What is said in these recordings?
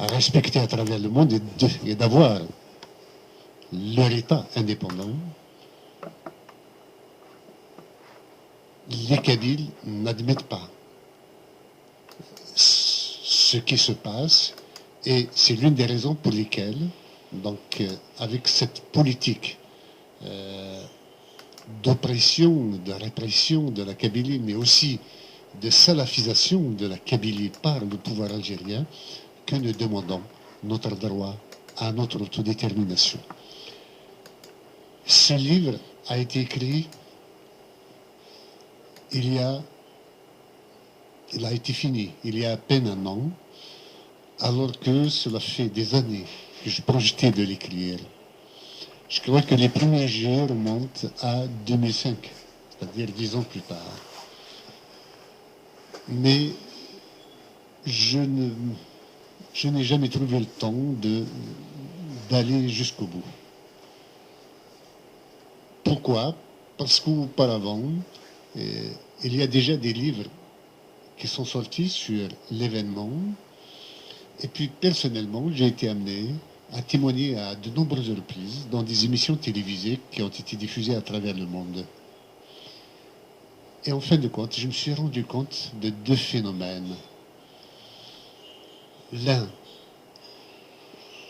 à respecter à travers le monde et d'avoir leur État indépendant, les Kabyles n'admettent pas ce qui se passe, et c'est l'une des raisons pour lesquelles, donc, avec cette politique d'oppression, de répression de la Kabylie, mais aussi de salafisation de la Kabylie par le pouvoir algérien, que nous demandons notre droit à notre autodétermination. Ce livre a été écrit il a été fini il y a à peine un an, alors que cela fait des années que je projetais de l'écrire. Je crois que les premiers jeux remontent à 2005, c'est-à-dire 10 ans plus tard. Mais je n'ai jamais trouvé le temps d'aller jusqu'au bout. Pourquoi? Parce qu'auparavant, il y a déjà des livres qui sont sortis sur l'événement. Et puis, personnellement, j'ai été amené à témoigner à de nombreuses reprises dans des émissions télévisées qui ont été diffusées à travers le monde. Et en fin de compte, je me suis rendu compte de deux phénomènes. L'un,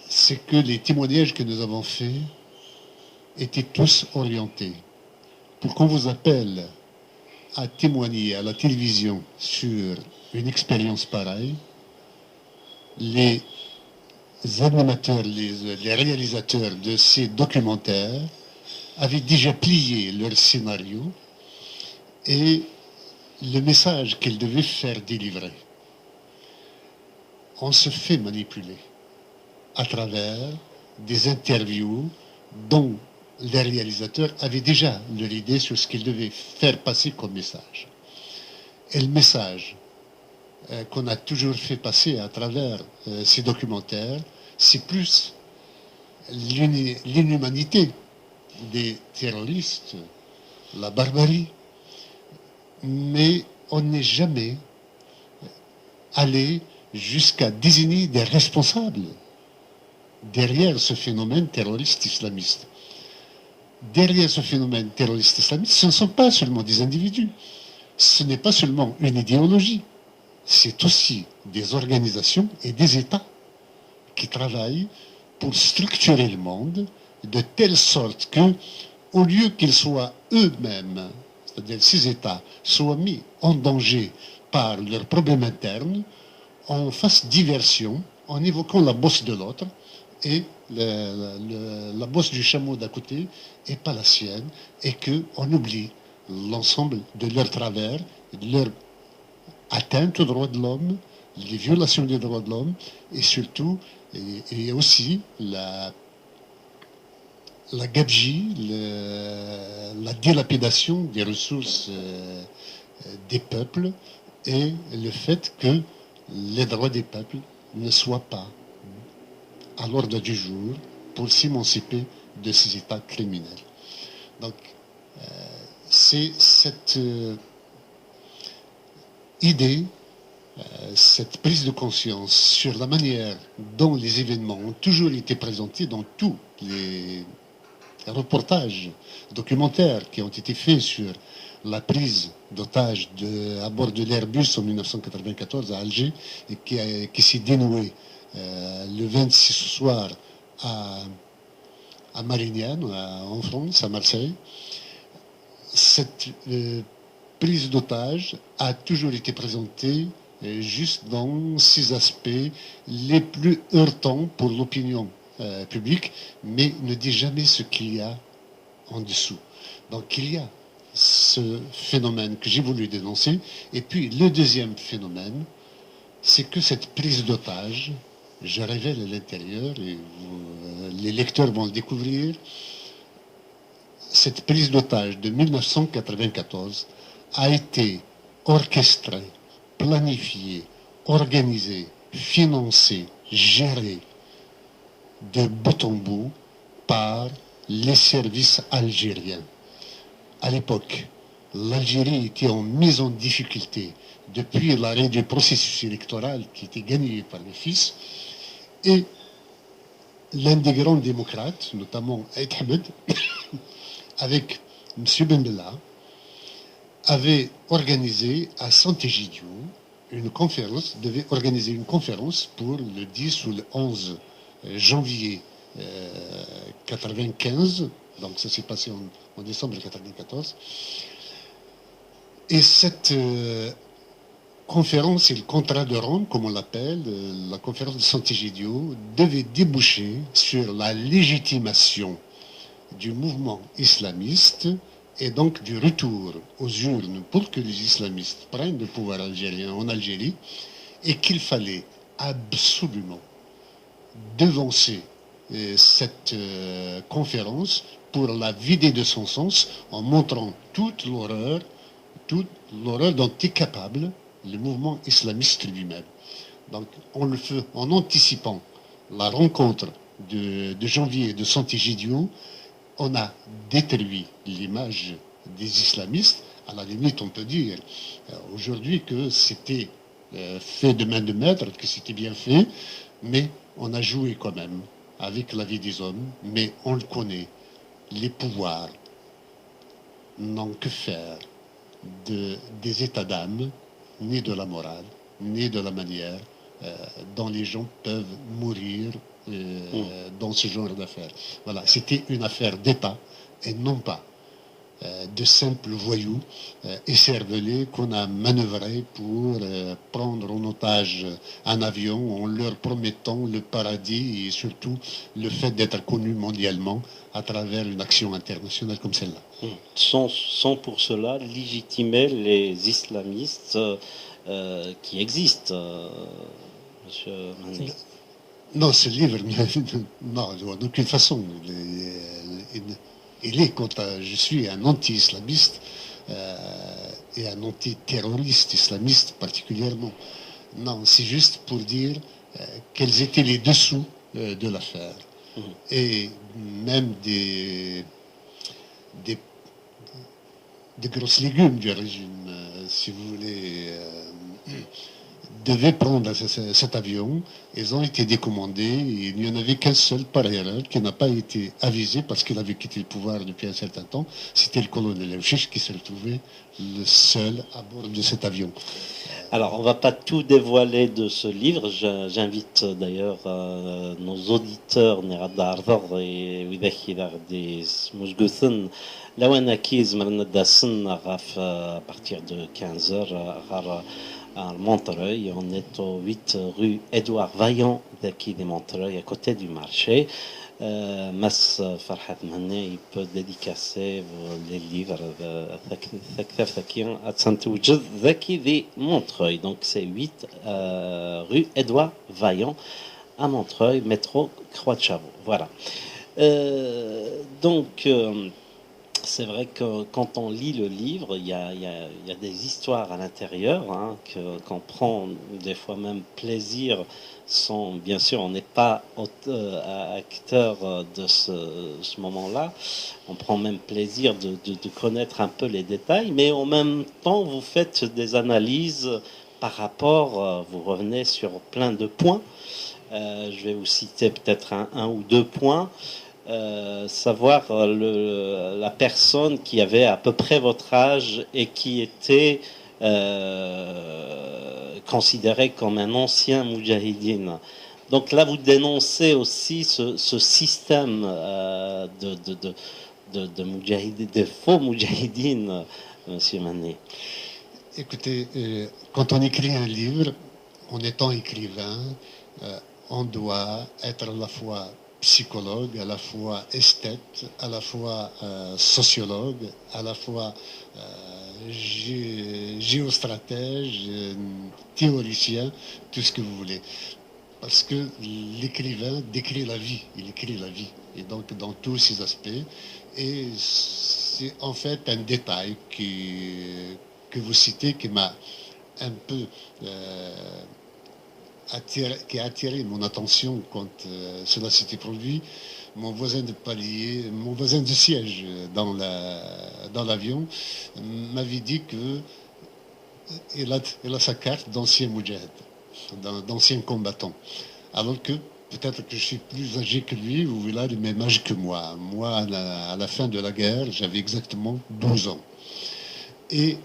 c'est que les témoignages que nous avons faits étaient tous orientés. Pour qu'on vous appelle à témoigner à la télévision sur une expérience pareille, les animateurs, les réalisateurs de ces documentaires avaient déjà plié leur scénario et le message qu'ils devaient faire délivrer. On se fait manipuler à travers des interviews dont les réalisateurs avaient déjà leur idée sur ce qu'ils devaient faire passer comme message. Et le message qu'on a toujours fait passer à travers ces documentaires, c'est plus l'inhumanité des terroristes, la barbarie. Mais on n'est jamais allé jusqu'à désigner des responsables derrière ce phénomène terroriste islamiste. Derrière ce phénomène terroriste islamiste, ce ne sont pas seulement des individus, ce n'est pas seulement une idéologie, c'est aussi des organisations et des États qui travaillent pour structurer le monde de telle sorte que, au lieu qu'ils soient eux-mêmes, c'est-à-dire ces États, soient mis en danger par leurs problèmes internes, on fasse diversion en évoquant la bosse de l'autre et la bosse du chameau d'à côté et pas la sienne, et qu'on oublie l'ensemble de leurs travers, de leurs atteintes aux droits de l'homme, les violations des droits de l'homme, et surtout, et aussi la gabegie, la dilapidation des ressources des peuples, et le fait que les droits des peuples ne soient pas à l'ordre du jour pour s'émanciper de ces états criminels. Donc, c'est cette idée, cette prise de conscience sur la manière dont les événements ont toujours été présentés dans tous les reportages documentaires qui ont été faits sur la prise d'otages à bord de l'Airbus en 1994 à Alger et qui s'est dénouée le 26 soir à Marignane, en France, à Marseille. Cette prise d'otages a toujours été présentée juste dans ses aspects les plus heurtants pour l'opinion publique, mais ne dit jamais ce qu'il y a en dessous. Donc il y a ce phénomène que j'ai voulu dénoncer. Et puis le deuxième phénomène, c'est que cette prise d'otage, je révèle à l'intérieur, et les lecteurs vont le découvrir, cette prise d'otage de 1994 a été orchestrée, planifiée, organisée, financée, gérée de bout en bout par les services algériens. À l'époque, l'Algérie était en mise en difficulté depuis l'arrêt du processus électoral qui était gagné par le fils, Et l'un des grands démocrates, notamment Aïd Hamed, avec M. Ben Bella, avait organisé à Sant'Egidio devait organiser une conférence pour le 10 ou le 11 janvier 95, donc ça s'est passé en décembre 94. Et cette conférence, et le contrat de Rome, comme on l'appelle, la conférence de Sant'Egidio, devait déboucher sur la légitimation du mouvement islamiste et donc du retour aux urnes pour que les islamistes prennent le pouvoir algérien en Algérie, et qu'il fallait absolument devancer cette conférence pour la vider de son sens en montrant toute l'horreur dont est capable le mouvement islamiste lui-même. Donc on le fait en anticipant la rencontre de janvier de Sant'Egidio. On a détruit l'image des islamistes. À la limite, on peut dire aujourd'hui que c'était fait de main de maître, que c'était bien fait, mais on a joué quand même avec la vie des hommes. Mais on le connaît, les pouvoirs n'ont que faire des états d'âme, ni de la morale, ni de la manière dont les gens peuvent mourir dans ce genre d'affaires. Voilà, c'était une affaire d'État et non pas de simples voyous écervelés qu'on a manœuvrés pour prendre en otage un avion en leur promettant le paradis et surtout le fait d'être connu mondialement à travers une action internationale comme celle-là. Sans pour cela légitimer les islamistes qui existent, monsieur Mané. Non, ce livre, non, d'aucune façon. Il est quand je suis un anti-islamiste et un anti-terroriste islamiste particulièrement. Non, c'est juste pour dire quels étaient les dessous de l'affaire. Et même des grosses légumes du régime, si vous voulez, devaient prendre cet avion. Ils ont été décommandés. Et il n'y en avait qu'un seul, par erreur, qui n'a pas été avisé parce qu'il avait quitté le pouvoir depuis un certain temps. C'était le colonel Evchich qui s'est retrouvé le seul à bord de cet avion. Alors, on ne va pas tout dévoiler de ce livre. J'invite d'ailleurs nos auditeurs et à partir de 15h à Montreuil. On est au 8 rue Édouard Vaillant d'Aki de Montreuil, à côté du marché. Mas Farhat Mané, il peut dédicacer les livres à Saint-Oujed d'Aki de Montreuil. Donc c'est 8 rue Édouard Vaillant à Montreuil, métro Croix de Chavaux. Voilà. Donc c'est vrai que quand on lit le livre, il y a des histoires à l'intérieur qu'on prend des fois même plaisir. Bien sûr, on n'est pas acteur de ce moment-là. On prend même plaisir de connaître un peu les détails, mais en même temps, vous faites des analyses par rapport, vous revenez sur plein de points. Je vais vous citer peut-être un ou deux points. Savoir la personne qui avait à peu près votre âge et qui était considéré comme un ancien moudjahidine. Donc là, vous dénoncez aussi ce système de faux moudjahidines, monsieur Mané. Écoutez, quand on écrit un livre, en étant écrivain, on doit être à la fois psychologue, à la fois esthète, à la fois sociologue, à la fois géostratège, théoricien, tout ce que vous voulez. Parce que l'écrivain décrit la vie, il écrit la vie, et donc dans tous ses aspects. Et c'est en fait un détail que vous citez qui m'a un peu qui a attiré mon attention quand cela s'était produit. Mon voisin de palier, mon voisin de siège dans l'avion m'avait dit que il a sa carte d'ancien moudjahid, d'ancien combattant. Alors que peut-être que je suis plus âgé que lui, ou il a le même âge que moi. Moi, à la fin de la guerre, j'avais exactement 12 ans. Et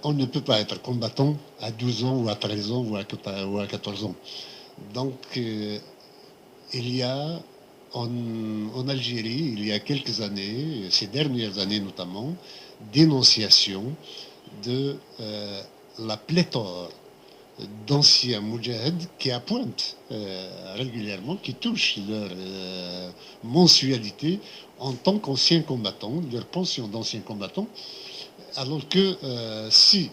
on ne peut pas être combattant à 12 ans ou à 13 ans ou à 14 ans. Donc, il y a en Algérie, il y a quelques années, ces dernières années notamment, dénonciation de la pléthore d'anciens moudjahid qui appointent régulièrement, qui touchent leur mensualité en tant qu'anciens combattants, leur pension d'anciens combattants, alors que si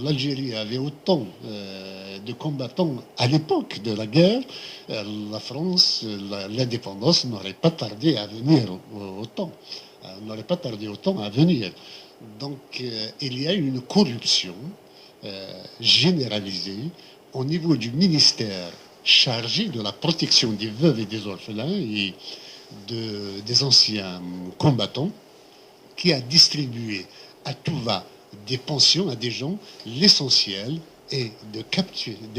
l'Algérie avait autant de combattants à l'époque de la guerre, la France, l'indépendance n'aurait pas tardé à venir autant. N'aurait pas tardé autant à venir. Donc il y a une corruption généralisée au niveau du ministère chargé de la protection des veuves et des orphelins et des anciens combattants, qui a distribué à tout va des pensions à des gens. L'essentiel est de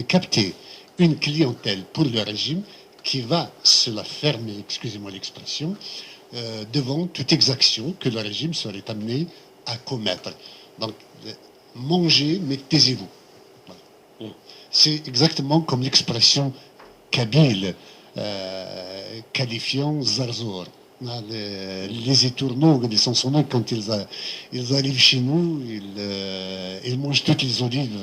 capter une clientèle pour le régime qui va se la fermer, excusez-moi l'expression, devant toute exaction que le régime serait amené à commettre. Donc, mangez, mais taisez-vous. Voilà. C'est exactement comme l'expression kabyle qualifiant Zarzor. Les étourneaux, les Sansonnais, quand ils arrivent chez nous, ils mangent toutes les olives,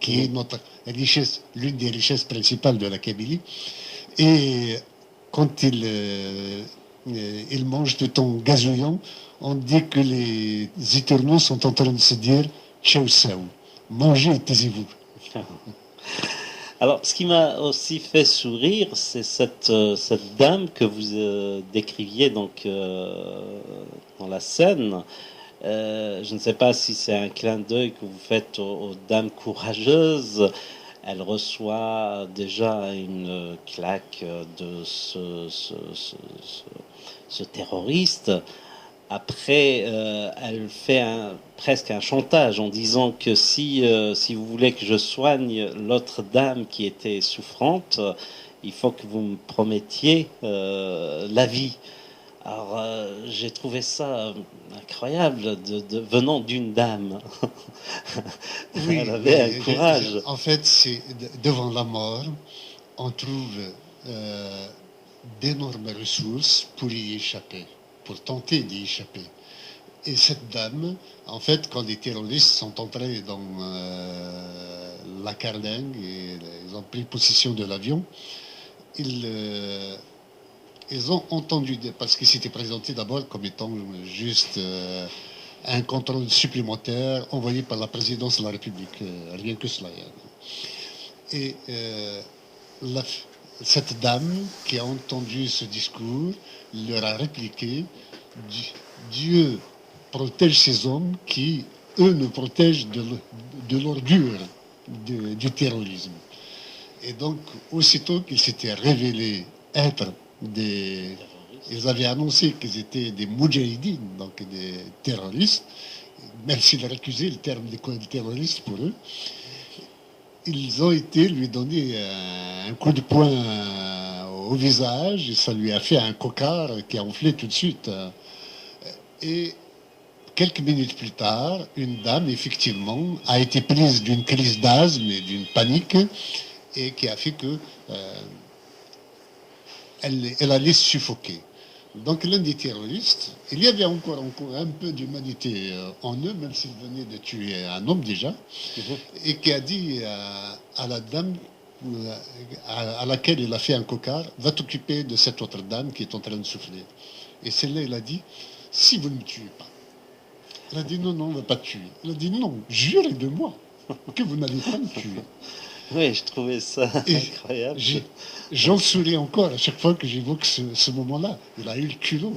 qui est notre richesse, l'une des richesses principales de la Kabylie. Et quand ils mangent tout en gazouillant, on dit que les étourneaux sont en train de se dire ciao sao, mangez et taisez-vous. Alors, ce qui m'a aussi fait sourire, c'est cette dame que vous décriviez donc dans la scène. Je ne sais pas si c'est un clin d'œil que vous faites aux dames courageuses. Elle reçoit déjà une claque de ce terroriste. Après, elle fait presque un chantage en disant que si vous voulez que je soigne l'autre dame qui était souffrante, il faut que vous me promettiez la vie. Alors, j'ai trouvé ça incroyable venant d'une dame. Oui, Elle avait un oui, courage. en fait, c'est devant la mort, on trouve d'énormes ressources pour y échapper, pour tenter d'y échapper. Et cette dame, en fait, quand les terroristes sont entrés dans la carlingue et ils ont pris possession de l'avion, ils ont entendu, parce qu'il s'était présenté d'abord comme étant juste un contrôle supplémentaire envoyé par la présidence de la République, rien que cela. Et la, cette dame qui a entendu ce discours leur a répliqué: Dieu protège ces hommes qui, eux, nous protègent de l'ordure du terrorisme. Et donc, aussitôt qu'ils s'étaient révélés être des... Ils avaient annoncé qu'ils étaient des moudjahidines, donc des terroristes, même s'ils récusaient le terme de terroristes pour eux. Ils ont été lui donner un coup de poing au visage, et ça lui a fait un cocard qui a enflé tout de suite. Et quelques minutes plus tard, une dame, effectivement, a été prise d'une crise d'asthme et d'une panique, et qui a fait que elle allait se suffoquer. Donc l'un des terroristes, il y avait encore un peu d'humanité en eux, même s'ils venaient de tuer un homme déjà, et qui a dit à la dame à laquelle il a fait un cocard: va t'occuper de cette autre dame qui est en train de souffler. Et celle-là, il a dit: si vous ne me tuez pas. Elle a dit: non, non, on ne va pas te tuer. Elle a dit: non, jurez de moi que vous n'allez pas me tuer. Oui, je trouvais ça incroyable. J'en souris encore à chaque fois que j'évoque ce moment-là. Il a eu le culot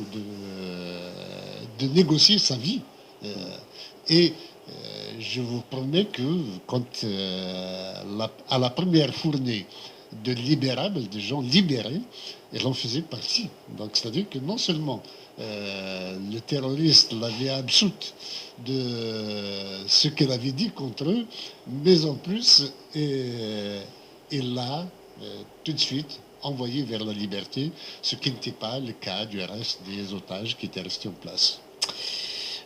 de négocier sa vie. Et je vous promets que quand à la première fournée de libérables, de gens libérés, elle en faisait partie. Donc c'est-à-dire que non seulement le terroriste l'avait absoute de ce qu'elle avait dit contre eux, mais en plus, il l'a tout de suite envoyés vers la liberté, ce qui n'était pas le cas du reste des otages qui étaient restés en place.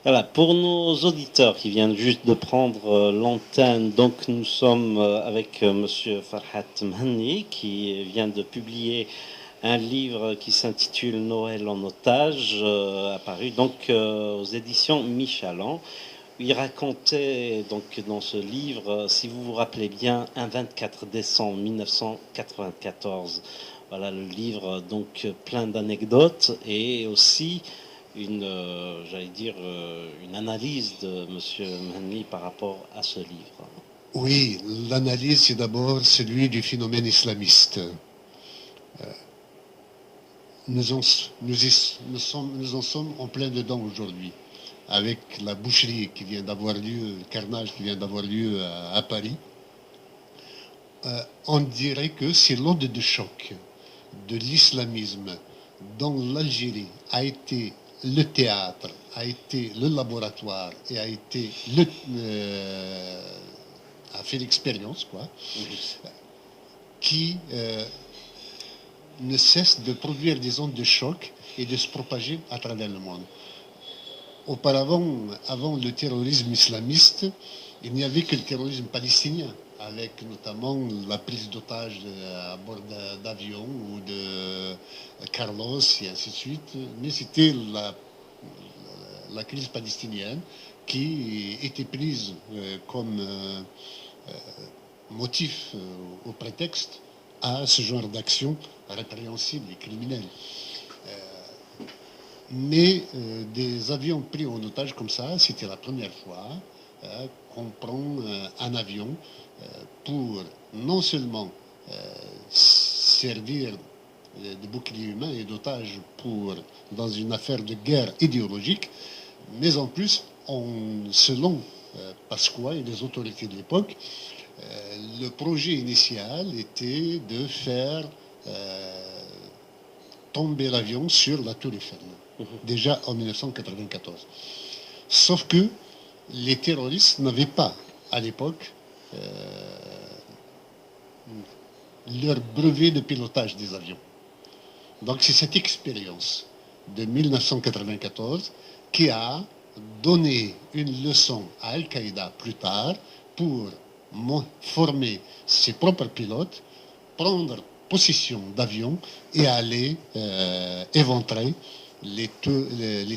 Voilà, pour nos auditeurs qui viennent juste de prendre l'antenne, donc nous sommes avec Monsieur Farhat Mhanni qui vient de publier un livre qui s'intitule Noël en otage, apparu donc aux éditions Michaland. Il racontait donc dans ce livre, si vous vous rappelez bien, un 24 décembre 1994. Voilà le livre, donc plein d'anecdotes et aussi j'allais dire, une analyse de Monsieur Mhanni par rapport à ce livre. Oui, l'analyse, c'est d'abord celui du phénomène islamiste. Nous en sommes en plein dedans aujourd'hui, avec la boucherie qui vient d'avoir lieu, le carnage qui vient d'avoir lieu à Paris. On dirait que c'est l'onde de choc de l'islamisme dans l'Algérie a été le théâtre, a été le laboratoire et a fait l'expérience, quoi, qui ne cesse de produire des ondes de choc et de se propager à travers le monde. Auparavant, avant le terrorisme islamiste, il n'y avait que le terrorisme palestinien, avec notamment la prise d'otages à bord d'avions ou de Carlos et ainsi de suite. Mais c'était la crise palestinienne qui était prise comme motif au prétexte à ce genre d'action répréhensible et criminelle. Mais des avions pris en otage comme ça, c'était la première fois qu'on prend un avion pour non seulement servir de bouclier humain et d'otage dans une affaire de guerre idéologique, mais en plus, selon Pasqua et les autorités de l'époque, le projet initial était de faire tomber l'avion sur la Tour Eiffel, déjà en 1994. Sauf que les terroristes n'avaient pas, à l'époque, leur brevet de pilotage des avions. Donc c'est cette expérience de 1994 qui a donné une leçon à Al-Qaïda plus tard pour former ses propres pilotes, prendre possession d'avions et aller éventrer les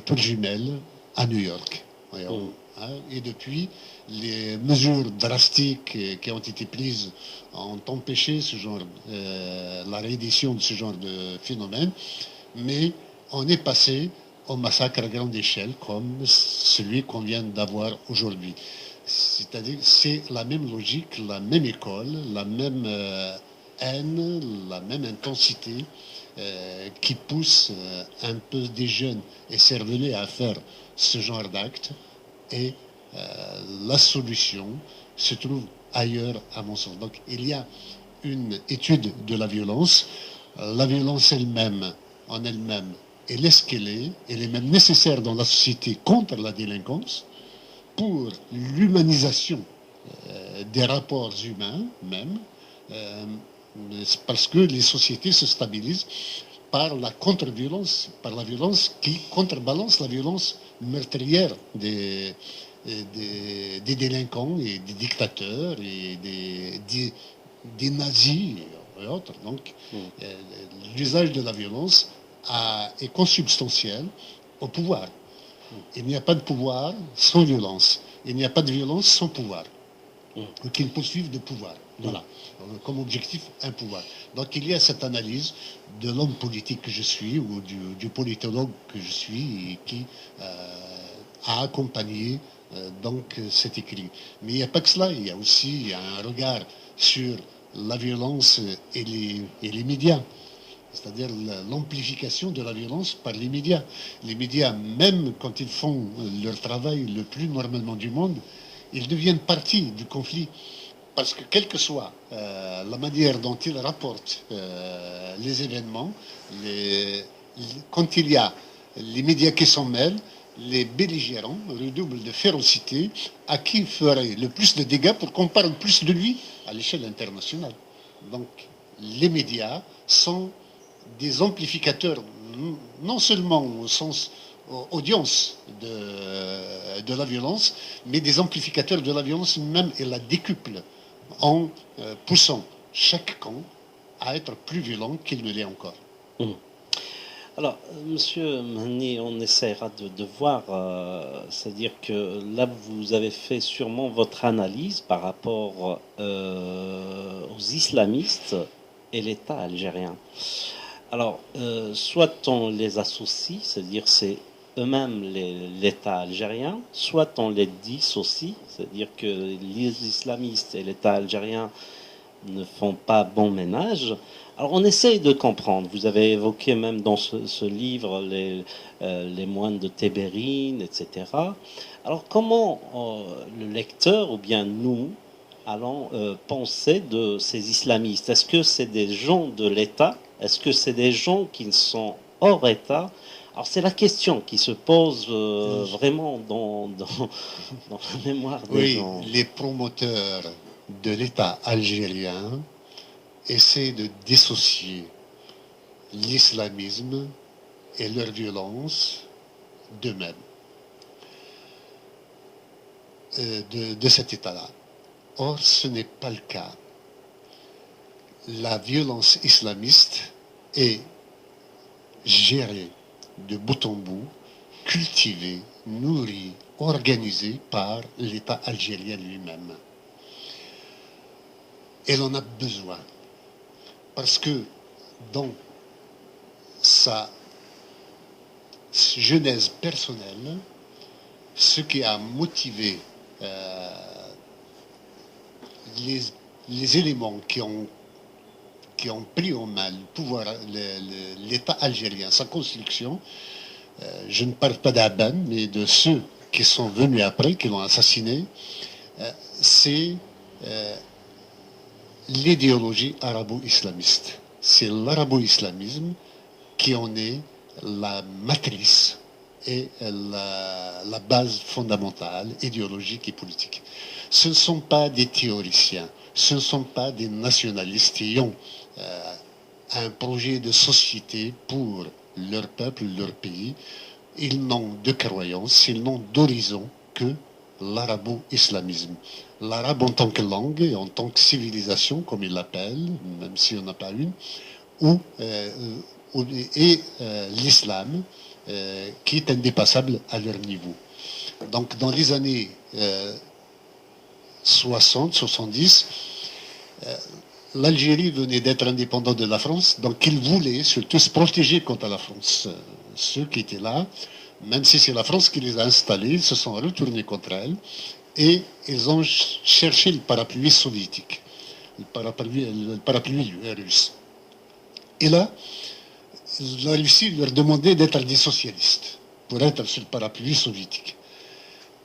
tours jumelles à New York. Et depuis, les mesures drastiques qui ont été prises ont empêché la réédition de ce genre de phénomène, mais on est passé au massacre à grande échelle comme celui qu'on vient d'avoir aujourd'hui. C'est-à-dire, c'est la même logique, la même école, la même haine, la même intensité qui pousse un peu des jeunes et cervelés à faire ce genre d'acte. Et la solution se trouve ailleurs, à mon sens. Donc, il y a une étude de la violence. La violence elle-même, en elle-même, elle est ce qu'elle est. Elle est même nécessaire dans la société contre la délinquance, pour l'humanisation des rapports humains même, parce que les sociétés se stabilisent par la contre-violence, par la violence qui contrebalance la violence meurtrière des délinquants et des dictateurs et des nazis et autres. Donc, l'usage de la violence est consubstantiel au pouvoir. Il n'y a pas de pouvoir sans violence. Il n'y a pas de violence sans pouvoir. Donc, ils poursuivent de pouvoir. Voilà. Comme objectif, un pouvoir. Donc, il y a cette analyse de l'homme politique que je suis ou du politologue que je suis et qui a accompagné donc cet écrit. Mais il n'y a pas que cela. Il y a aussi un regard sur la violence et les médias. C'est-à-dire l'amplification de la violence par les médias. Les médias, même quand ils font leur travail le plus normalement du monde, ils deviennent partie du conflit. Parce que quelle que soit la manière dont ils rapportent les événements, quand il y a les médias qui s'en mêlent, les belligérants redoublent de férocité à qui ferait le plus de dégâts pour qu'on parle plus de lui à l'échelle internationale. Donc, les médias sont des amplificateurs, non seulement au sens audience de la violence, mais des amplificateurs de la violence même, et la décuple en poussant chaque camp à être plus violent qu'il ne l'est encore. Alors, Monsieur Mani, on essaiera de voir, c'est-à-dire que là, vous avez fait sûrement votre analyse par rapport aux islamistes et l'État algérien. Alors, soit on les associe, c'est-à-dire c'est eux-mêmes l'État algérien, soit on les dissocie, c'est-à-dire que les islamistes et l'État algérien ne font pas bon ménage. Alors on essaye de comprendre. Vous avez évoqué même dans ce livre les moines de Tébérine, etc. Alors comment le lecteur ou bien nous allons penser de ces islamistes? Est-ce que c'est des gens de l'État? Est-ce que c'est des gens qui sont hors État? Alors c'est la question qui se pose vraiment dans la mémoire des gens. Les promoteurs de l'État algérien essaient de dissocier l'islamisme et leur violence d'eux-mêmes, de cet État-là. Or, ce n'est pas le cas. La violence islamiste est gérée de bout en bout, cultivée, nourrie, organisée par l'État algérien lui-même. Elle en a besoin. Parce que dans sa genèse personnelle, ce qui a motivé les éléments qui ont pris en main le pouvoir, l'État algérien, sa construction, je ne parle pas d'Aban, mais de ceux qui sont venus après, qui l'ont assassiné, c'est l'idéologie arabo-islamiste. C'est l'arabo-islamisme qui en est la matrice et la base fondamentale, idéologique et politique. Ce ne sont pas des théoriciens, ce ne sont pas des nationalistes qui ont un projet de société pour leur peuple, leur pays. Ils n'ont de croyance, ils n'ont d'horizon que l'arabo-islamisme. L'arabe en tant que langue et en tant que civilisation, comme ils l'appellent, même si on n'a pas une, et l'islam, qui est indépassable à leur niveau. Donc, dans les années 60, 70, l'Algérie venait d'être indépendante de la France, donc ils voulaient surtout se protéger contre la France. Ceux qui étaient là, même si c'est la France qui les a installés, ils se sont retournés contre elle et ils ont cherché le parapluie soviétique, le parapluie russe. Et là, la Russie leur demandait d'être des socialistes pour être sur le parapluie soviétique.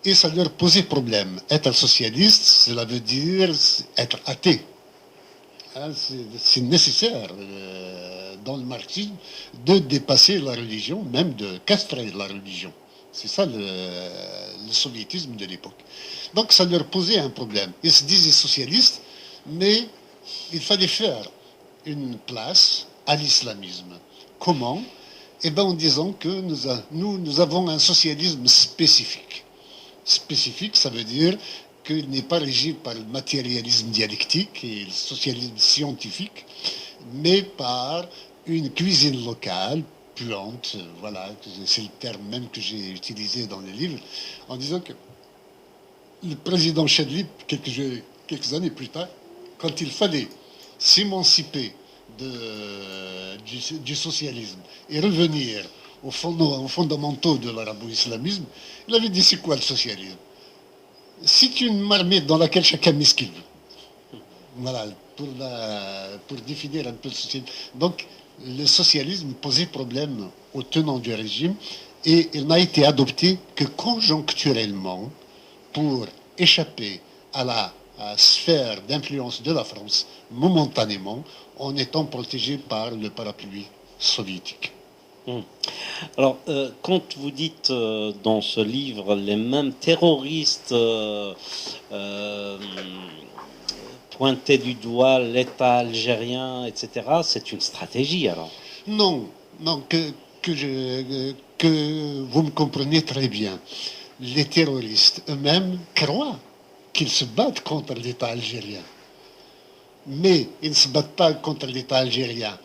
Et ça leur posait problème. Être socialiste, cela veut dire être athée. C'est nécessaire dans le marxisme de dépasser la religion, même de castrer la religion. C'est ça le soviétisme de l'époque. Donc ça leur posait un problème. Ils se disaient socialistes, mais il fallait faire une place à l'islamisme. Comment? Eh bien en disant que nous avons un socialisme spécifique. Spécifique, ça veut dire qu'il n'est pas régi par le matérialisme dialectique et le socialisme scientifique, mais par une cuisine locale, puante, voilà, c'est le terme même que j'ai utilisé dans le livre, en disant que le président Chadli, quelques années plus tard, quand il fallait s'émanciper du socialisme et revenir aux fondamentaux de l'arabo-islamisme, il avait dit c'est quoi le socialisme? C'est une marmite dans laquelle chacun met ce qu'il veut. Voilà, pour définir un peu le socialisme. Donc, le socialisme posait problème aux tenants du régime et il n'a été adopté que conjoncturellement pour échapper à la sphère d'influence de la France momentanément en étant protégé par le parapluie soviétique. Alors, quand vous dites dans ce livre les mêmes terroristes pointer du doigt l'État algérien, etc., c'est une stratégie alors. Non, non, que vous me comprenez très bien. Les terroristes eux-mêmes croient qu'ils se battent contre l'État algérien. Mais ils ne se battent pas contre l'État algérien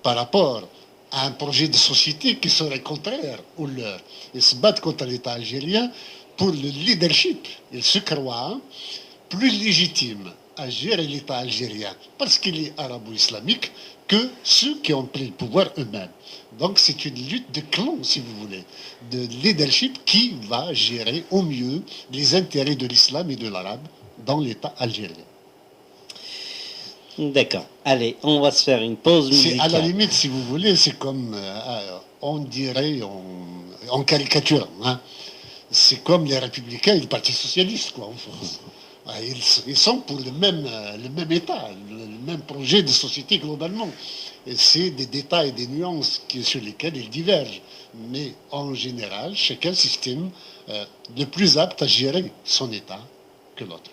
par rapport à un projet de société qui serait contraire au leur. Ils se battent contre l'État algérien pour le leadership. Ils se croient plus légitimes à gérer l'État algérien parce qu'il est arabo-islamique que ceux qui ont pris le pouvoir eux-mêmes. Donc c'est une lutte de clan, si vous voulez, de leadership qui va gérer au mieux les intérêts de l'islam et de l'arabe dans l'État algérien. D'accord. Allez, on va se faire une pause musicale. À la limite, si vous voulez, c'est comme, on dirait, en caricature, hein. C'est comme les républicains et le Parti socialiste, quoi, en France. Ils sont pour le même État, le même projet de société globalement. Et c'est des détails et des nuances sur lesquels ils divergent. Mais en général, chacun s'estime le plus apte à gérer son État que l'autre.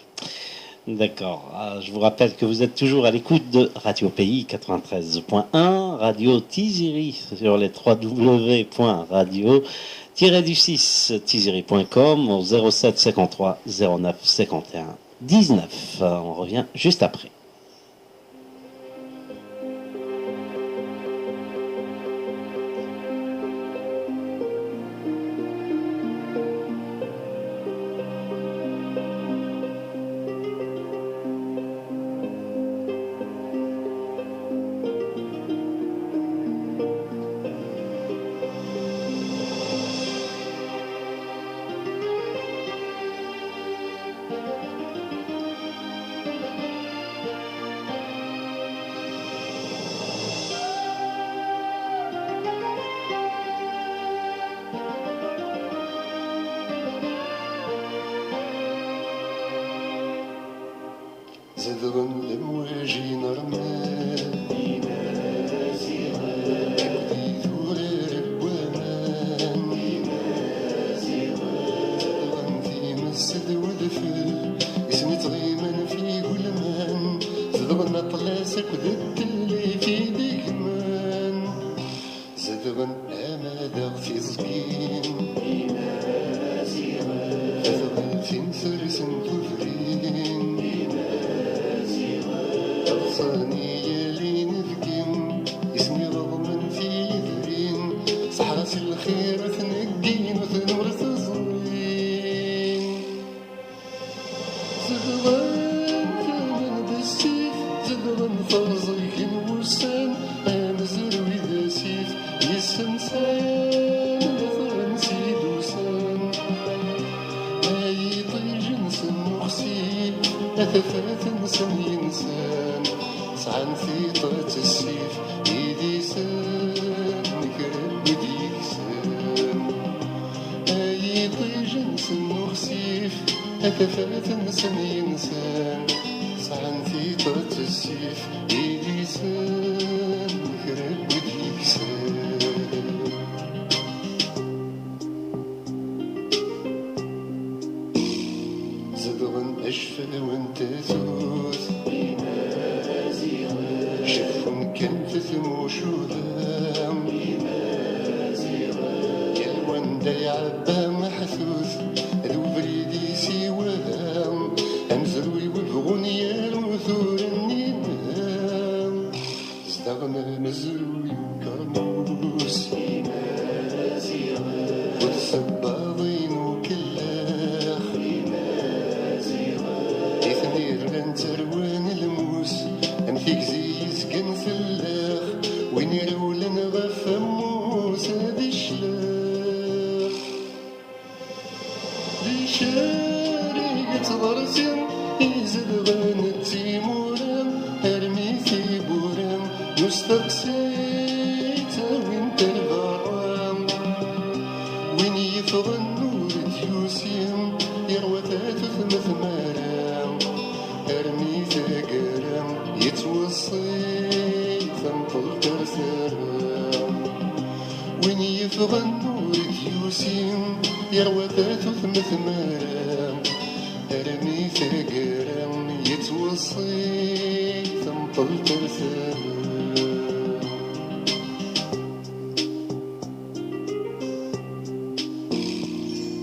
D'accord. Je vous rappelle que vous êtes toujours à l'écoute de Radio Pays 93.1, Radio Tiziri sur les www.radio-du6tiziri.com au 07 53 09 51 19. On revient juste après. يروى ثمث مرام ارمي ثقرام يتوصل الصيف مطل ترسل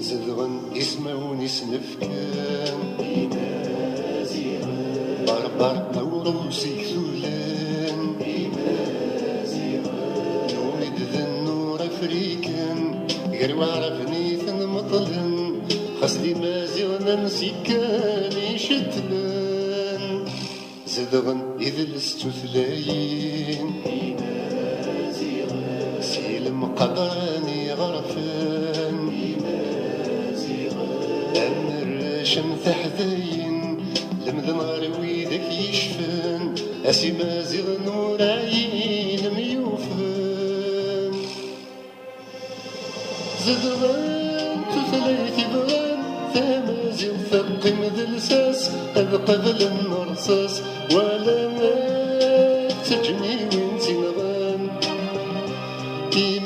زدغن يسمعون يسنفكان بربر موروسي ثولان نولد ذا النور افريكان غير وعرفني ثن مطلن خصدي مازيغنا نسيكان يشتلن زدغن يذلس تثلاين سيلم قدراني غرفان أمر شمث حذين لمذن غروي ذاك يشفان أسي مازيغ نوراين ميوفان زدغان تثليث بغان ثمازيغ ثقي مذلساس أبقى النرصاص ولا ما تجني وين تنغان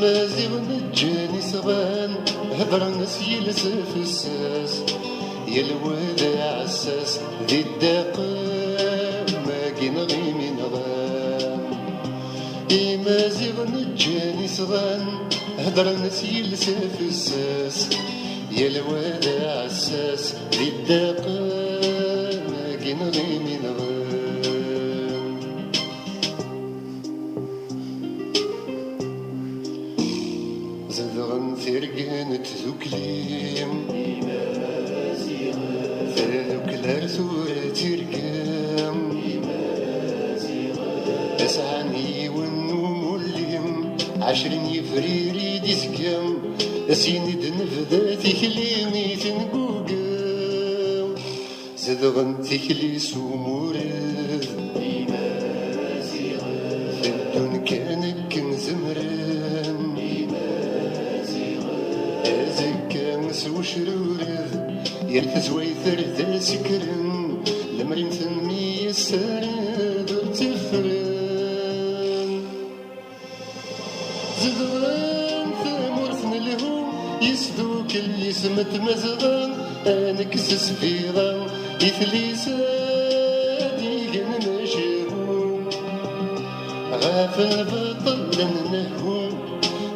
مازيغ نجاني صغان هبر نسي لسف الساس يا الواد عساس ذي الدقام ما كين غيمي نغام مازيغ نجاني صغان هبر نسي لسف الساس يا الواد عساس ذي الدقام ما كين غيمي نغام زدغن ثرقان تذكليم ثلاث كلار ثورة ترقام أسعني والنوم الليم 20 يفريري ديسكام أسيني دنفذا تكليني تنقوقام زدغن تكلي سمورد فدون كانك نزمران وشرورد يرتز ويثرد سكرن لمرين ثنمي السرد وتفرن زدغان ثمورثن لهم يسدو كل يسمت مزغان انكسس فيغان يثليساد يجن مشهون غاف البطل لنهون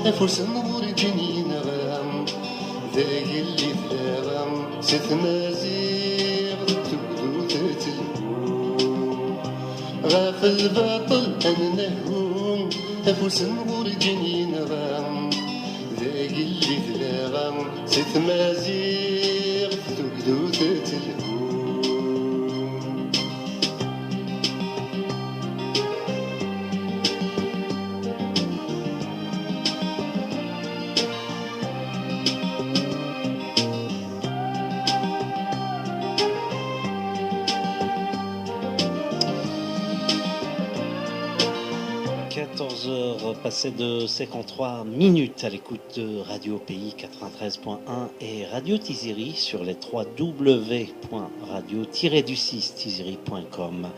أفوس النور جنين غام ذاك اللي ثلاغم ست مازيغ تبدو تتلهون غاف الباطل أنهون أفوس نغور جنين غام ذاك اللي ثلاغم ست مازيغ تبدو تتلهون 14h passées de 53 minutes à l'écoute de Radio Pays 93.1 et Radio Tiziri sur les 3 w.radio-du6tiziri.com.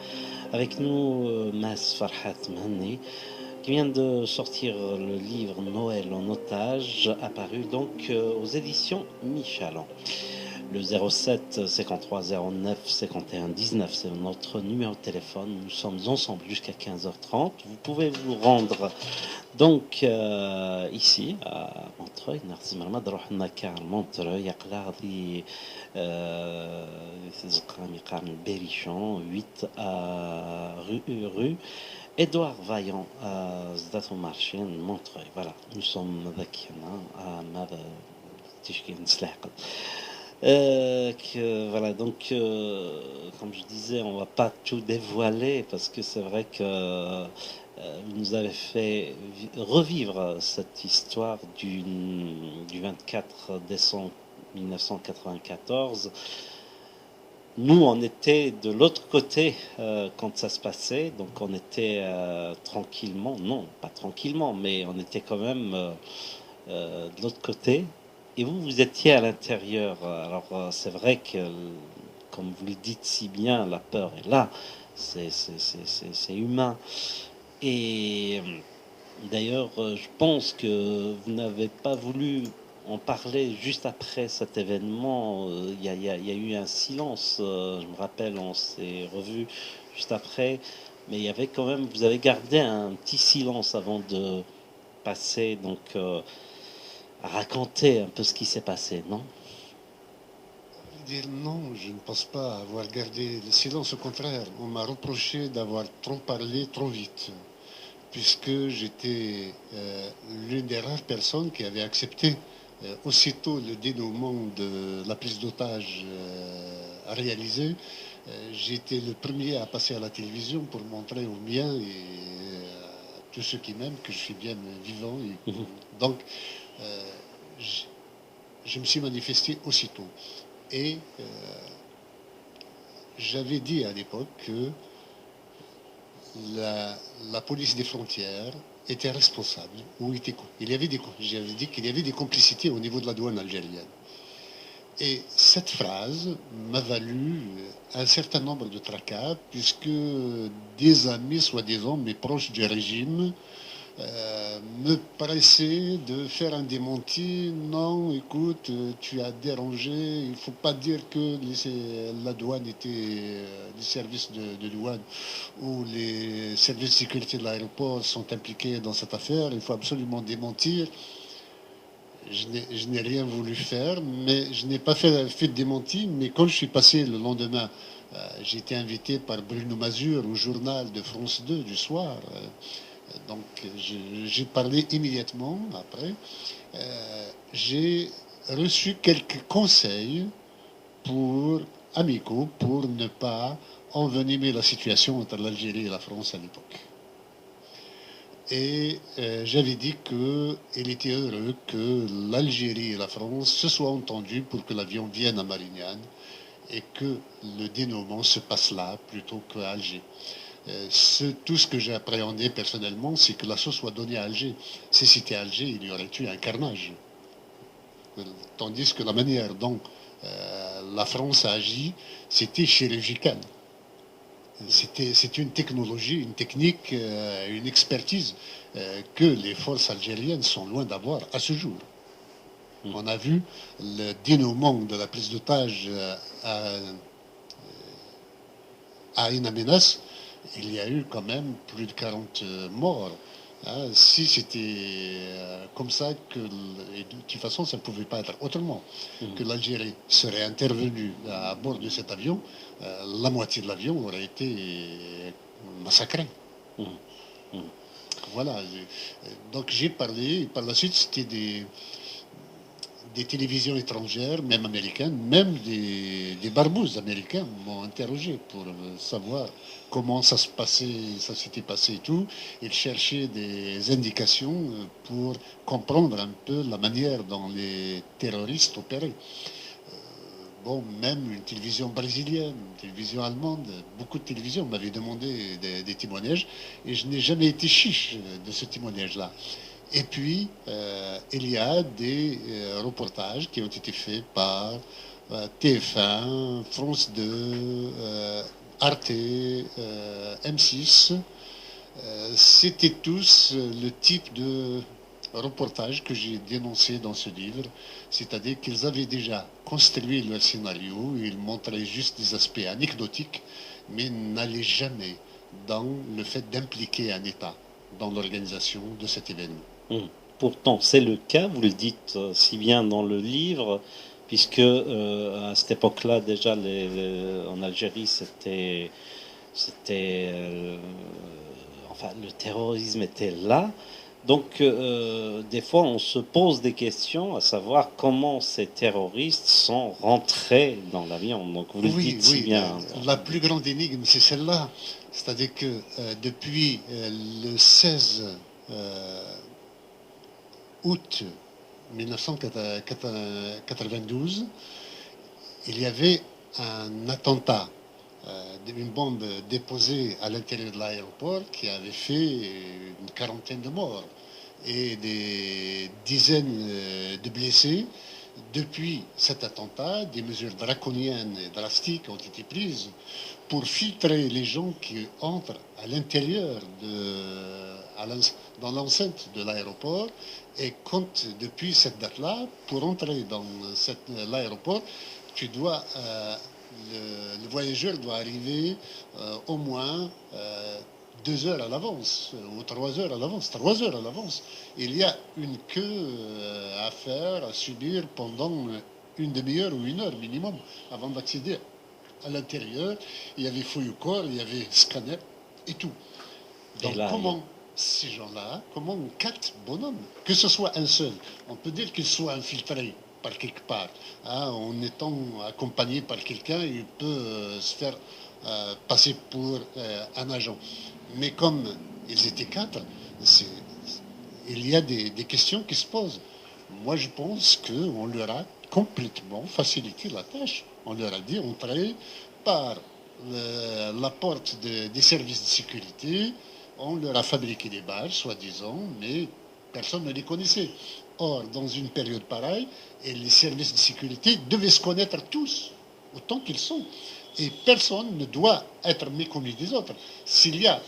Avec nous, Mas Farhat Mani, qui vient de sortir le livre Noël en otage, apparu donc aux éditions Michalan. Le 07 53 09 51 19, c'est notre numéro de téléphone. Nous sommes ensemble jusqu'à 15h30. Vous pouvez vous rendre donc ici à Montreuil. Merci Marmad Rohnaka Montreuil, Yaqlardi Berrichon, 8 rue Édouard Vaillant à Zdato Marchien, Montreuil. Voilà, nous sommes à Mab Tishkin Slaqad. Voilà, donc comme je disais, on va pas tout dévoiler parce que c'est vrai que vous nous avez fait revivre cette histoire du 24 décembre 1994. Nous, on était de l'autre côté quand ça se passait, donc on était tranquillement, non, pas tranquillement, mais on était quand même de l'autre côté. Et vous, vous étiez à l'intérieur. Alors, c'est vrai que, comme vous le dites si bien, la peur est là. C'est humain. Et d'ailleurs, je pense que vous n'avez pas voulu on parlait juste après cet événement, il y a eu un silence, je me rappelle, on s'est revus juste après, mais il y avait quand même, vous avez gardé un petit silence avant de passer, donc à raconter un peu ce qui s'est passé, non? Dire non, je ne pense pas avoir gardé le silence. Au contraire, on m'a reproché d'avoir trop parlé trop vite, puisque j'étais l'une des rares personnes qui avait accepté aussitôt le dénouement de la prise d'otage réalisée. J'ai été le premier à passer à la télévision pour montrer aux miens et à tous ceux qui m'aiment que je suis bien vivant. Mhm. Donc, euh, je, je me suis manifesté aussitôt. Et j'avais dit à l'époque que la police des frontières était responsable, ou j'avais dit qu'il y avait des complicités au niveau de la douane algérienne. Et cette phrase m'a valu un certain nombre de tracas, puisque des amis, soi-disant, mes proches du régime, me pressaient de faire un démenti. Non, écoute, tu as dérangé. Il ne faut pas dire que la douane était, les services de douane ou les services de sécurité de l'aéroport sont impliqués dans cette affaire. Il faut absolument démentir. Je n'ai rien voulu faire, mais je n'ai pas fait de démenti. Mais quand je suis passé le lendemain, j'ai été invité par Bruno Mazur au journal de France 2 du soir. Donc j'ai parlé immédiatement après. J'ai reçu quelques conseils pour amicaux pour ne pas envenimer la situation entre l'Algérie et la France à l'époque. Et j'avais dit qu'il était heureux que l'Algérie et la France se soient entendus pour que l'avion vienne à Marignane et que le dénouement se passe là plutôt qu'à Alger. Tout ce que j'ai appréhendé personnellement, c'est que l'assaut soit donné à Alger. Si c'était Alger, il y aurait eu un carnage. Tandis que la manière dont la France a agi, c'était chirurgical. C'est une technologie, une technique, une expertise que les forces algériennes sont loin d'avoir à ce jour. On a vu le dénouement de la prise d'otage à In Amenas. Il y a eu quand même plus de 40 morts. Hein. Si c'était comme ça, et de toute façon, ça ne pouvait pas être autrement, que l'Algérie serait intervenue à bord de cet avion, la moitié de l'avion aurait été massacrée. Voilà. Donc j'ai parlé, et par la suite, c'était des télévisions étrangères, même américaines, même des barbouzes américains m'ont interrogé pour savoir comment ça s'était passé et tout. Ils cherchaient des indications pour comprendre un peu la manière dont les terroristes opéraient. Bon, même une télévision brésilienne, une télévision allemande, beaucoup de télévisions m'avaient demandé des témoignages et je n'ai jamais été chiche de ce témoignage-là. Et puis, il y a des reportages qui ont été faits par TF1, France 2, Arte, M6. C'était tous le type de reportage que j'ai dénoncé dans ce livre, c'est-à-dire qu'ils avaient déjà construit leur scénario, ils montraient juste des aspects anecdotiques, mais n'allaient jamais dans le fait d'impliquer un État dans l'organisation de cet événement. Pourtant, c'est le cas, vous le dites si bien dans le livre, puisque à cette époque-là, déjà, en Algérie, c'était, enfin, le terrorisme était là. Donc, des fois, on se pose des questions, à savoir comment ces terroristes sont rentrés dans l'avion. Donc, vous le Oui, dites si oui, bien. la plus grande énigme, c'est celle-là. C'est-à-dire que depuis le 16 août 1992, il y avait un attentat, une bombe déposée à l'intérieur de l'aéroport qui avait fait une quarantaine de morts et des dizaines de blessés. Depuis cet attentat, des mesures draconiennes et drastiques ont été prises pour filtrer les gens qui entrent à l'intérieur dans l'enceinte de l'aéroport. Et quand, depuis cette date-là, pour entrer dans l'aéroport, tu dois, le voyageur doit arriver au moins 2 heures à l'avance, ou 3 heures à l'avance, 3 heures à l'avance. Il y a une queue à faire, à subir pendant une demi-heure ou 1 heure minimum avant d'accéder à l'intérieur. Il y avait fouille au corps, il y avait scanner et tout. Et Donc là, comment ces gens-là, comment 4 bonhommes, que ce soit un seul, on peut dire qu'il soit infiltré par quelque part, hein, en étant accompagné par quelqu'un, il peut se faire passer pour un agent. Mais comme ils étaient 4, c'est- il y a des questions qui se posent. Moi, je pense qu'on leur a complètement facilité la tâche. On leur a dit entrez par la porte des services de sécurité. On leur a fabriqué des badges, soi-disant, mais personne ne les connaissait. Or, dans une période pareille, et les services de sécurité devaient se connaître tous, autant qu'ils sont. Et personne ne doit être méconnu des autres. S'il y a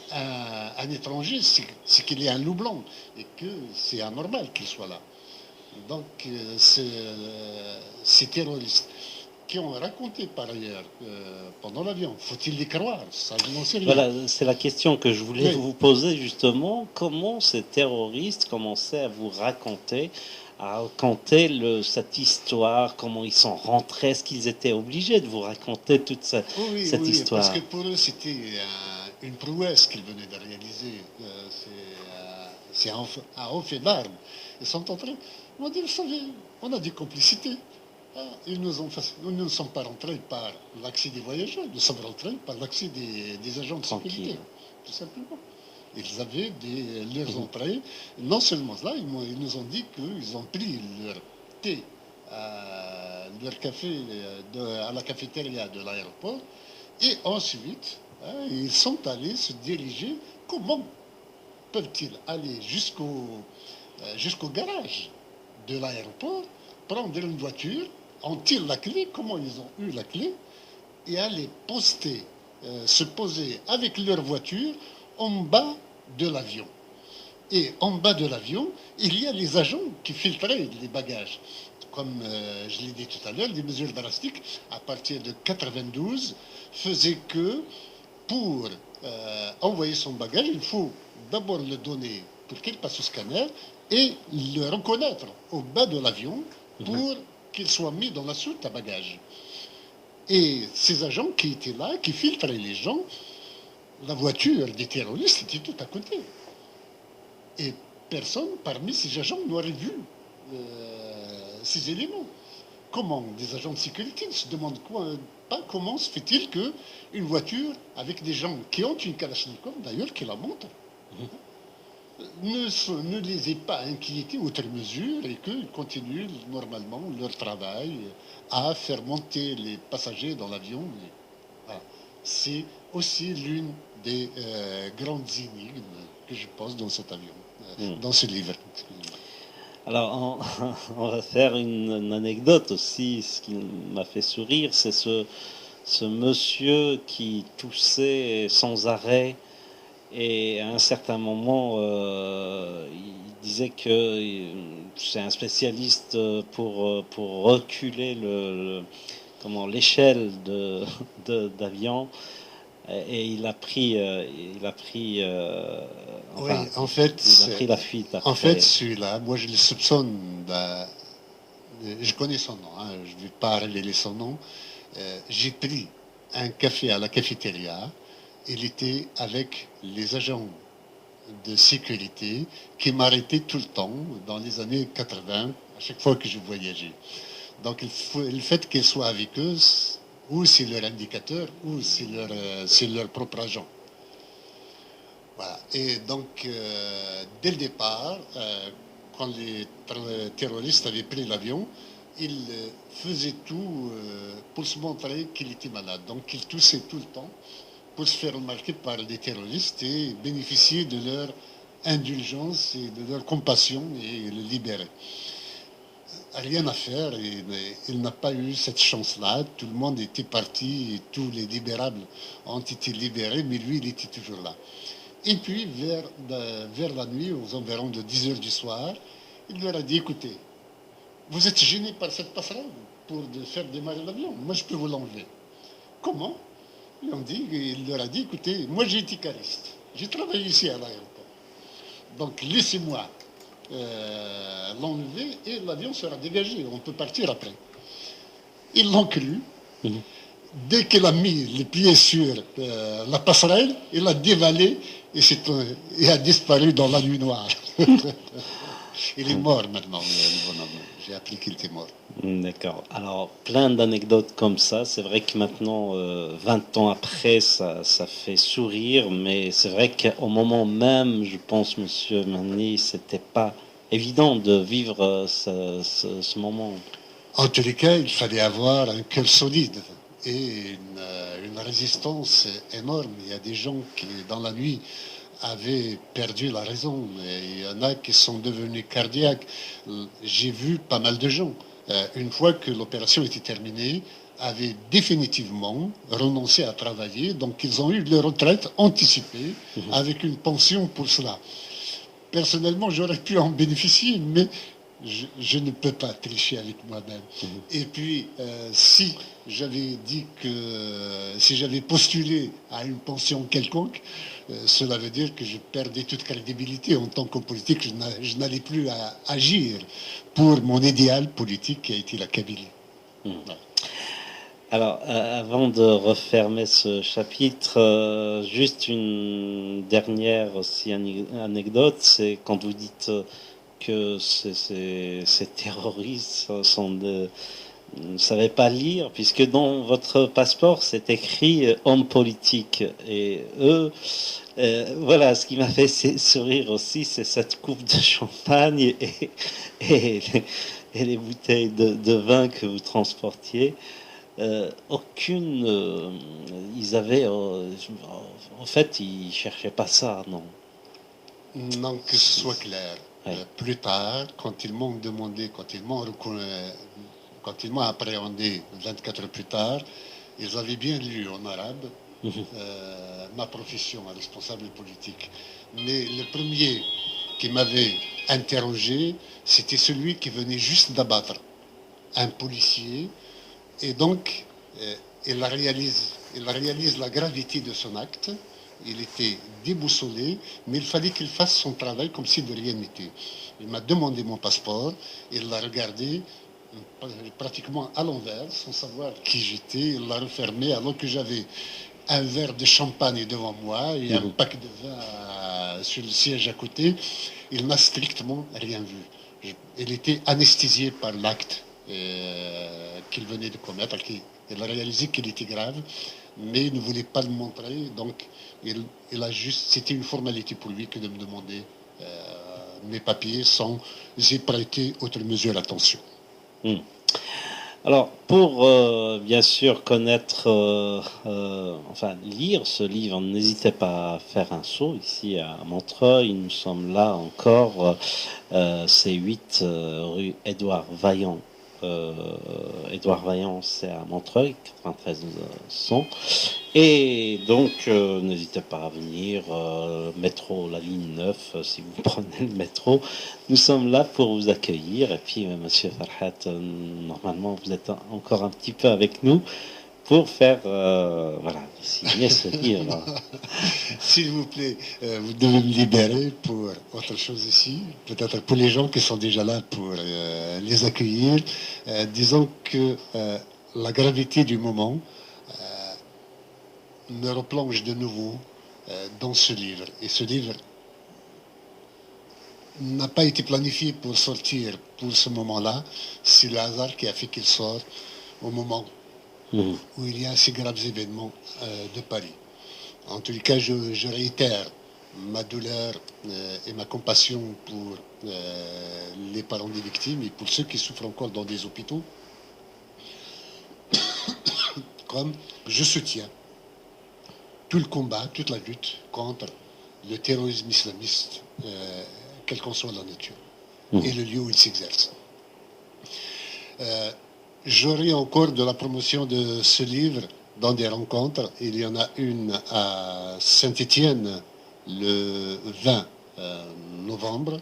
un étranger, c'est qu'il y a un loup blanc et que c'est anormal qu'il soit là. Donc, ces terroristes qui ont raconté par ailleurs pendant l'avion, faut-il les croire? Ça, je n'en sais rien. voilà, c'est la question que je voulais Mais vous poser justement. Comment ces terroristes commençaient à raconter cette histoire, comment ils sont rentrés, est-ce qu'ils étaient obligés de vous raconter toute oui, cette oui, parce que histoire? pour eux, c'était une prouesse qu'ils venaient de réaliser. C'est un haut fait d'armes. Ils sont entrés. On a dit, vous savez, on a des complicités. Ah, nous ne sommes pas rentrés par l'accès des voyageurs, nous sommes rentrés par l'accès des agents de sécurité, Tranquille. tout simplement. Ils avaient leurs Mhm. entrées. Non seulement cela, ils nous ont dit qu'ils ont pris leur thé, leur café à la cafétéria de l'aéroport, et ensuite, hein, ils sont allés se diriger. Comment peuvent-ils aller jusqu'au garage de l'aéroport, prendre une voiture, en tire la clé, comment ils ont eu la clé, et aller se poser avec leur voiture en bas de l'avion. Et en bas de l'avion, il y a les agents qui filtraient les bagages. Comme je l'ai dit tout à l'heure, les mesures drastiques à partir de 92 faisaient que pour envoyer son bagage, il faut d'abord le donner pour qu'il passe au scanner et le reconnaître au bas de l'avion Mhm. pour qu'il soit mis dans la soute à bagages. Et ces agents qui étaient là, qui filtraient les gens, la voiture des terroristes était tout à côté. Et personne parmi ces agents n'aurait vu ces éléments. Comment des agents de sécurité ne se demandent pas comment se fait-il qu'une voiture avec des gens qui ont une Kalachnikov, d'ailleurs, qui la montrent, ne les ait pas inquiétés outre mesure et qu'ils continuent normalement leur travail à faire monter les passagers dans l'avion. Voilà. C'est aussi l'une des grandes énigmes que je pose dans cet avion, Mhm. dans ce livre. Alors, on va faire une anecdote aussi. Ce qui m'a fait sourire, c'est ce monsieur qui toussait sans arrêt. Et à un certain moment, il disait que c'est un spécialiste pour reculer l'échelle d'avion. Et Oui, enfin, en fait, il a pris la fuite en fait, après. celui-là, moi je le soupçonne. Je connais son nom, hein, je ne vais pas révéler son nom. J'ai pris un café à la cafétéria. Il était avec les agents de sécurité qui m'arrêtaient tout le temps dans les années 80, à chaque fois que je voyageais. Donc le fait qu'ils soient avec eux, ou c'est leur indicateur, ou c'est leur propre agent. Voilà. Et donc, dès le départ, quand les terroristes avaient pris l'avion, ils faisaient tout pour se montrer qu'il était malade. Donc, ils toussaient tout le temps pour se faire remarquer par les terroristes et bénéficier de leur indulgence et de leur compassion et le libérer. Rien à faire, il n'a pas eu cette chance-là. Tout le monde était parti et tous les libérables ont été libérés, mais lui, il était toujours là. Et puis, vers la nuit, aux environs de 10 heures du soir, il leur a dit, écoutez, vous êtes gênés par cette passerelle pour faire démarrer l'avion. Moi, je peux vous l'enlever. Comment? Il leur a dit, écoutez, moi j'ai été cariste. J'ai travaillé ici à l'aéroport. Donc laissez-moi l'enlever et l'avion sera dégagé. On peut partir après. Ils l'ont cru. Mhm. Dès qu'il a mis les pieds sur la passerelle, il a dévalé et a disparu dans la nuit noire. Il est mort maintenant, le bonhomme. J'ai appris qu'il était mort. D'accord. Alors, plein d'anecdotes comme ça. C'est vrai que maintenant, 20 ans après, ça fait sourire, mais c'est vrai qu'au moment même, je pense, Monsieur Mani, c'était pas évident de vivre ce moment. En tous les cas, il fallait avoir un cœur solide et une résistance énorme. Il y a des gens qui, dans la nuit, avaient perdu la raison. Et il y en a qui sont devenus cardiaques. J'ai vu pas mal de gens, une fois que l'opération était terminée, avaient définitivement renoncé à travailler. Donc, ils ont eu leur retraite anticipée avec une pension pour cela. Personnellement, j'aurais pu en bénéficier, mais je ne peux pas tricher avec moi-même. Et puis, si j'avais postulé à une pension quelconque, cela veut dire que je perdais toute crédibilité en tant qu'homme politique. Je n'allais plus agir pour mon idéal politique qui a été la Kabylie. Voilà. Alors, avant de refermer ce chapitre, juste une dernière aussi anecdote, c'est quand vous dites que ces terroristes ne savaient pas lire, puisque dans votre passeport, c'est écrit homme politique. Et eux, voilà, ce qui m'a fait sourire aussi, c'est cette coupe de champagne et, et les bouteilles de vin que vous transportiez. Ils avaient, en fait, ils cherchaient pas ça, non. Non, que ce soit clair. Ouais. Plus tard, quand ils m'ont demandé, quand ils m'ont appréhendé 24 heures plus tard, ils avaient bien lu en arabe ma profession, un responsable politique. Mais le premier qui m'avait interrogé, c'était celui qui venait juste d'abattre un policier. Et donc, il réalise la gravité de son acte. Il était déboussolé, mais il fallait qu'il fasse son travail comme si de rien n'était. Il m'a demandé mon passeport, il l'a regardé pratiquement à l'envers, sans savoir qui j'étais. Il l'a refermé alors que j'avais un verre de champagne devant moi et un pack de vin sur le siège à côté. Il n'a strictement rien vu. Il était anesthésié par l'acte qu'il venait de commettre. Il a réalisé qu'il était grave, mais il ne voulait pas le montrer. Donc, c'était une formalité pour lui que de me demander mes papiers sans y prêter autre mesure attention. Alors, pour bien sûr connaître, enfin lire ce livre, n'hésitez pas à faire un saut ici à Montreuil. Nous sommes là encore, c'est 8 rue Édouard Vaillant. Édouard Vaillant, c'est à Montreuil, 93 100. Et donc, n'hésitez pas à venir, métro, la ligne 9, si vous prenez le métro. Nous sommes là pour vous accueillir. Et puis, Monsieur Farhat, normalement, vous êtes encore un petit peu avec nous pour faire, voilà, signer ce livre. S'il vous plaît, vous devez me libérer pour autre chose ici, peut-être pour les gens qui sont déjà là pour les accueillir. Disons que la gravité du moment me replonge de nouveau dans ce livre. Et ce livre n'a pas été planifié pour sortir pour ce moment-là. C'est le hasard qui a fait qu'il sorte au moment où il y a ces graves événements de Paris. En tous les cas, je réitère ma douleur et ma compassion pour les parents des victimes et pour ceux qui souffrent encore dans des hôpitaux. Comme je soutiens tout le combat, toute la lutte contre le terrorisme islamiste, quelle qu'en soit la nature, et le lieu où il s'exerce. J'aurai encore de la promotion de ce livre dans des rencontres. Il y en a une à Saint-Étienne le 20 novembre.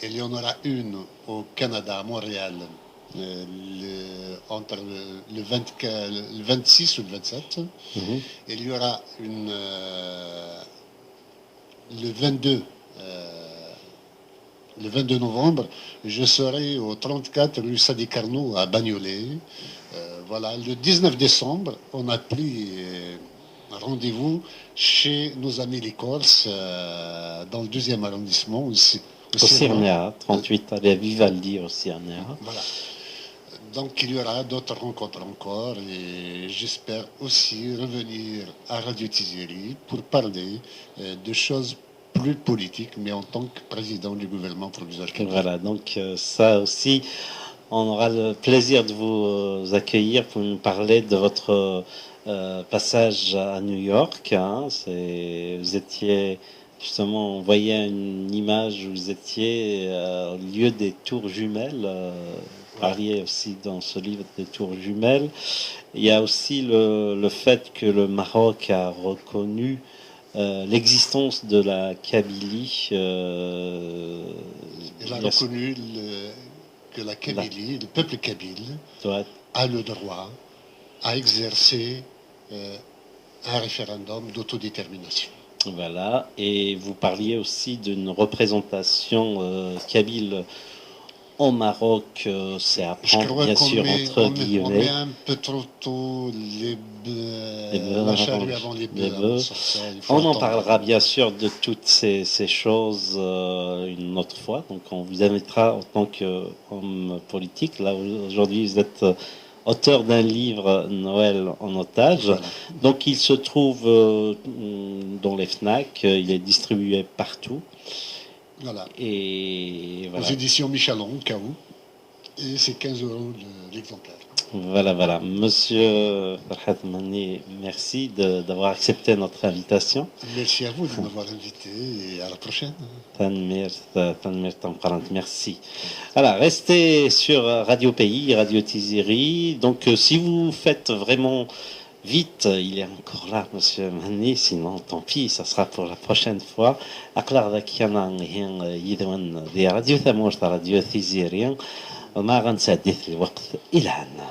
Il y en aura une au Canada, à Montréal, entre le 26 ou le 27. Il y aura une le 22. Le 22 novembre, je serai au 34 rue Sadi Carnot à Bagnolet. Voilà, le 19 décembre, on a pris rendez-vous chez nos amis les Corses dans le 2e arrondissement, aussi Au Cyrnéa, 38 à Vivaldi au Cyrnéa. Voilà. Donc il y aura d'autres rencontres encore et j'espère aussi revenir à Radio Tiziri pour parler de choses plus politiques, mais en tant que président du gouvernement provisoire. Voilà, donc ça aussi, on aura le plaisir de vous accueillir pour nous parler de votre passage à New York. Hein. Vous étiez justement, on voyait une image où vous étiez au lieu des tours jumelles. Vous parliez aussi dans ce livre des tours jumelles. Il y a aussi le fait que le Maroc a reconnu l'existence de la Kabylie. Il a reconnu que la Kabylie, le peuple kabyle, a le droit à exercer un référendum d'autodétermination. Voilà, et vous parliez aussi d'une représentation kabyle au Maroc, c'est à prendre bien sûr entre guillemets. On met un peu trop tôt la charrue avant les bœufs. On en parlera bien sûr de toutes ces choses une autre fois. Donc on vous invitera en tant qu'homme politique. Là aujourd'hui vous êtes auteur d'un livre Noël en otage. Voilà. Donc il se trouve dans les FNAC, il est distribué partout. Voilà. Et voilà. Aux éditions Michalon, au cas où. Et c'est 15 € l'exemplaire. Voilà. Monsieur Farhat Mani, merci d'avoir accepté notre invitation. Merci à vous de m'avoir invité et à la prochaine. Merci. Alors, restez sur Radio Pays, Radio Tiziri. Donc, si vous faites vraiment vite, il est encore là, Monsieur Mani, sinon tant pis, ça sera pour la prochaine fois. أقلع ذاك يدوان دي راديو ثموش راديو تيزيريان ما غنسدث الوقت إلى هنا.